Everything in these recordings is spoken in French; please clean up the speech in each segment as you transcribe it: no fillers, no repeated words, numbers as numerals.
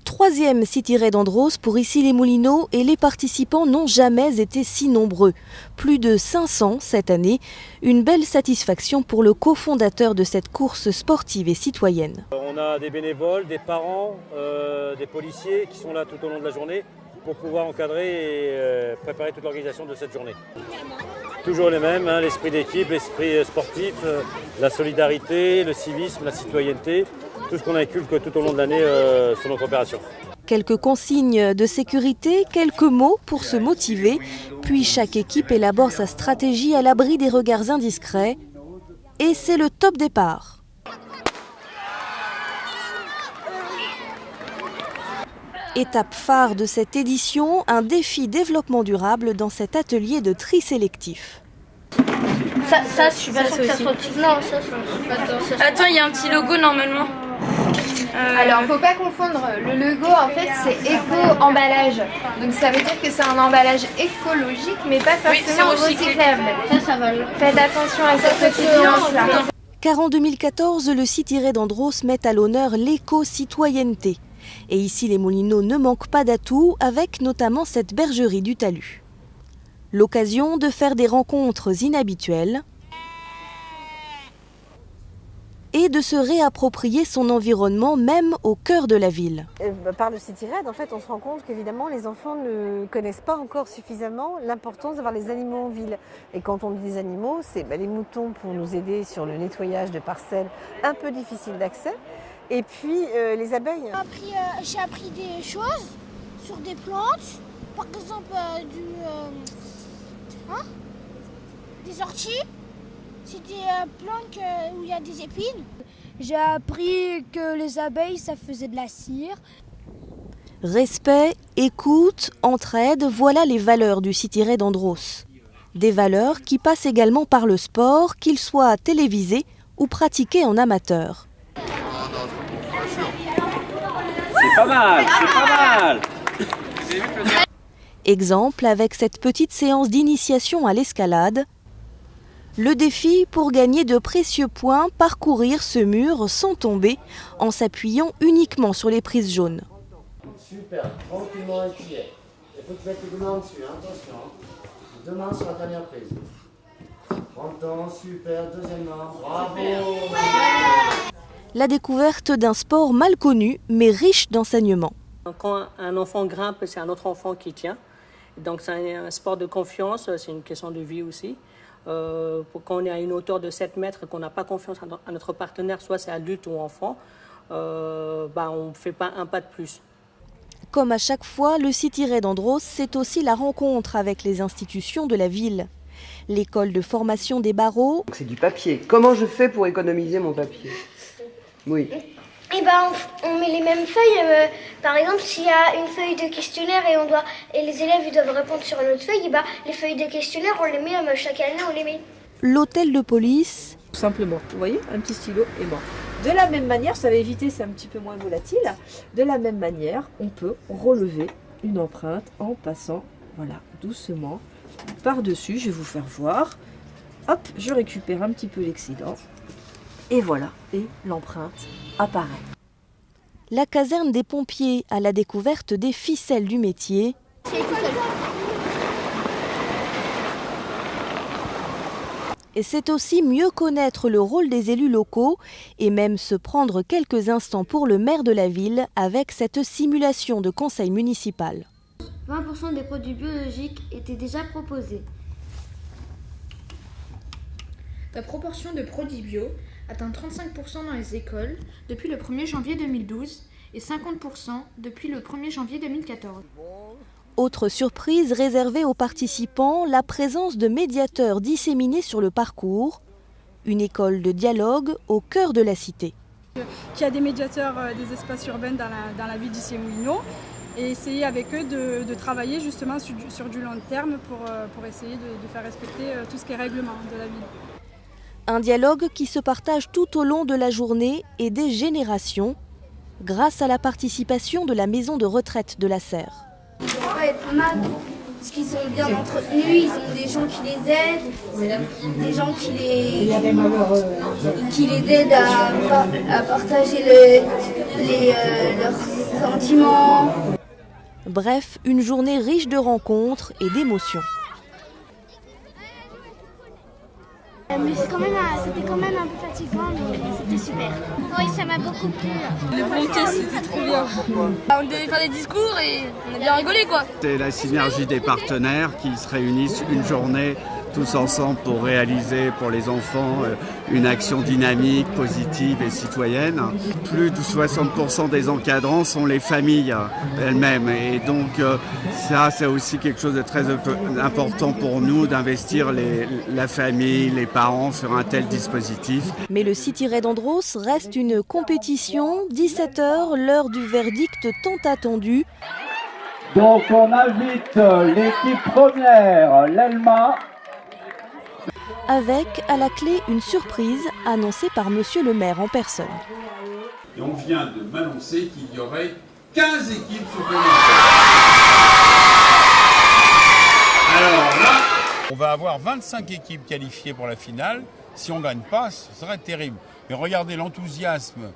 Troisième City Raid Andros pour Issy-les-Moulineaux et les participants n'ont jamais été si nombreux. Plus de 500 cette année, une belle satisfaction pour le cofondateur de cette course sportive et citoyenne. On a des bénévoles, des parents, des policiers qui sont là tout au long de la journée pour pouvoir encadrer et préparer toute l'organisation de cette journée. Toujours les mêmes, l'esprit d'équipe, l'esprit sportif, la solidarité, le civisme, la citoyenneté, tout ce qu'on inculque tout au long de l'année sur notre opération. Quelques consignes de sécurité, quelques mots pour se motiver, puis chaque équipe élabore sa stratégie à l'abri des regards indiscrets. Et c'est le top départ. Étape phare de cette édition, un défi développement durable dans cet atelier de tri sélectif. Ça, je suis pas sûre que ça soit... Non, ça. Attends, il y a un petit logo normalement. Alors, faut pas confondre. Le logo, en fait, c'est éco-emballage. Donc, ça veut dire que c'est un emballage écologique, mais pas forcément recyclable. Ça va. Faites attention à cette petite nuance-là. Car en 2014, le City Raid Andros met à l'honneur l'éco-citoyenneté. Et ici, les Moulineaux ne manquent pas d'atouts, avec notamment cette bergerie du Talus. L'occasion de faire des rencontres inhabituelles et de se réapproprier son environnement, même au cœur de la ville. Par le City Raid, en fait, on se rend compte qu'évidemment, les enfants ne connaissent pas encore suffisamment l'importance d'avoir les animaux en ville. Et quand on dit des animaux, c'est les moutons pour nous aider sur le nettoyage de parcelles un peu difficiles d'accès. Et puis les abeilles. J'ai appris des choses sur des plantes, par exemple des orties. C'est des plantes où il y a des épines. J'ai appris que les abeilles, ça faisait de la cire. Respect, écoute, entraide, voilà les valeurs du City Raid Andros. Des valeurs qui passent également par le sport, qu'il soit télévisé ou pratiqué en amateur. C'est pas mal. Exemple avec cette petite séance d'initiation à l'escalade. Le défi pour gagner de précieux points, parcourir ce mur sans tomber, en s'appuyant uniquement sur les prises jaunes. Super, tranquillement étiré. Il faut te mettre les deux mains dessus, attention. Deux mains sur la dernière prise. Prends le temps, super, deuxième main, bravo. La découverte d'un sport mal connu, mais riche d'enseignements. Quand un enfant grimpe, c'est un autre enfant qui tient. Donc c'est un sport de confiance, c'est une question de vie aussi. Quand on est à une hauteur de 7 mètres et qu'on n'a pas confiance à notre partenaire, soit c'est adulte ou enfant, on ne fait pas un pas de plus. Comme à chaque fois, le City Raid Andros, c'est aussi la rencontre avec les institutions de la ville. L'école de formation des barreaux. C'est du papier. Comment je fais pour économiser mon papier? Oui. On met les mêmes feuilles. Par exemple, s'il y a une feuille de questionnaire et les élèves ils doivent répondre sur une autre feuille, les feuilles de questionnaire, on les met chaque année, on les met. L'hôtel de police. Tout simplement, vous voyez, un petit stylo et mort. De la même manière, ça va éviter, c'est un petit peu moins volatile. De la même manière, on peut relever une empreinte en passant, voilà, doucement par-dessus. Je vais vous faire voir. Hop, je récupère un petit peu l'excédent. Et voilà, et l'empreinte apparaît. La caserne des pompiers à la découverte des ficelles du métier. Et c'est aussi mieux connaître le rôle des élus locaux et même se prendre quelques instants pour le maire de la ville avec cette simulation de conseil municipal. 20% des produits biologiques étaient déjà proposés. La proportion de produits bio atteint 35% dans les écoles depuis le 1er janvier 2012 et 50% depuis le 1er janvier 2014. Autre surprise réservée aux participants, la présence de médiateurs disséminés sur le parcours. Une école de dialogue au cœur de la cité. Qui a des médiateurs des espaces urbains dans la ville d'Issy-les-Moulineaux et essayer avec eux de travailler justement sur du long terme pour essayer de faire respecter tout ce qui est règlement de la ville. Un dialogue qui se partage tout au long de la journée et des générations grâce à la participation de la maison de retraite de la Serre. Ouais, pas mal. parce qu'ils sont bien entretenus, ils ont des gens qui les aident, des gens qui les aident à partager leurs sentiments. Bref, une journée riche de rencontres et d'émotions. Mais c'était quand même un peu fatigant, mais c'était super. Oui, ça m'a beaucoup plu. Les banquets, c'était trop bien. On devait faire des discours et on a bien rigolé quoi. C'est la synergie des partenaires qui se réunissent une journée tous ensemble pour réaliser pour les enfants une action dynamique, positive et citoyenne. Plus de 60% des encadrants sont les familles elles-mêmes et donc ça c'est aussi quelque chose de très important pour nous d'investir la famille, les parents sur un tel dispositif. Mais le City Raid Andros reste une compétition, 17h, l'heure du verdict tant attendu. Donc on invite l'équipe première, l'Elma. Avec, à la clé, une surprise annoncée par Monsieur le maire en personne. Et on vient de m'annoncer qu'il y aurait 15 équipes supplémentaires. Alors là, on va avoir 25 équipes qualifiées pour la finale. Si on ne gagne pas, ce serait terrible. Mais regardez l'enthousiasme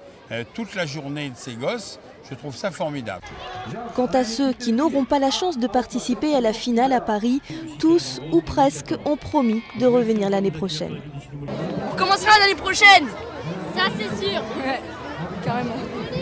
toute la journée de ces gosses. Je trouve ça formidable. Quant à ceux qui n'auront pas la chance de participer à la finale à Paris, tous ou presque ont promis de revenir l'année prochaine. On recommencera l'année prochaine. Ça c'est sûr. Ouais, carrément.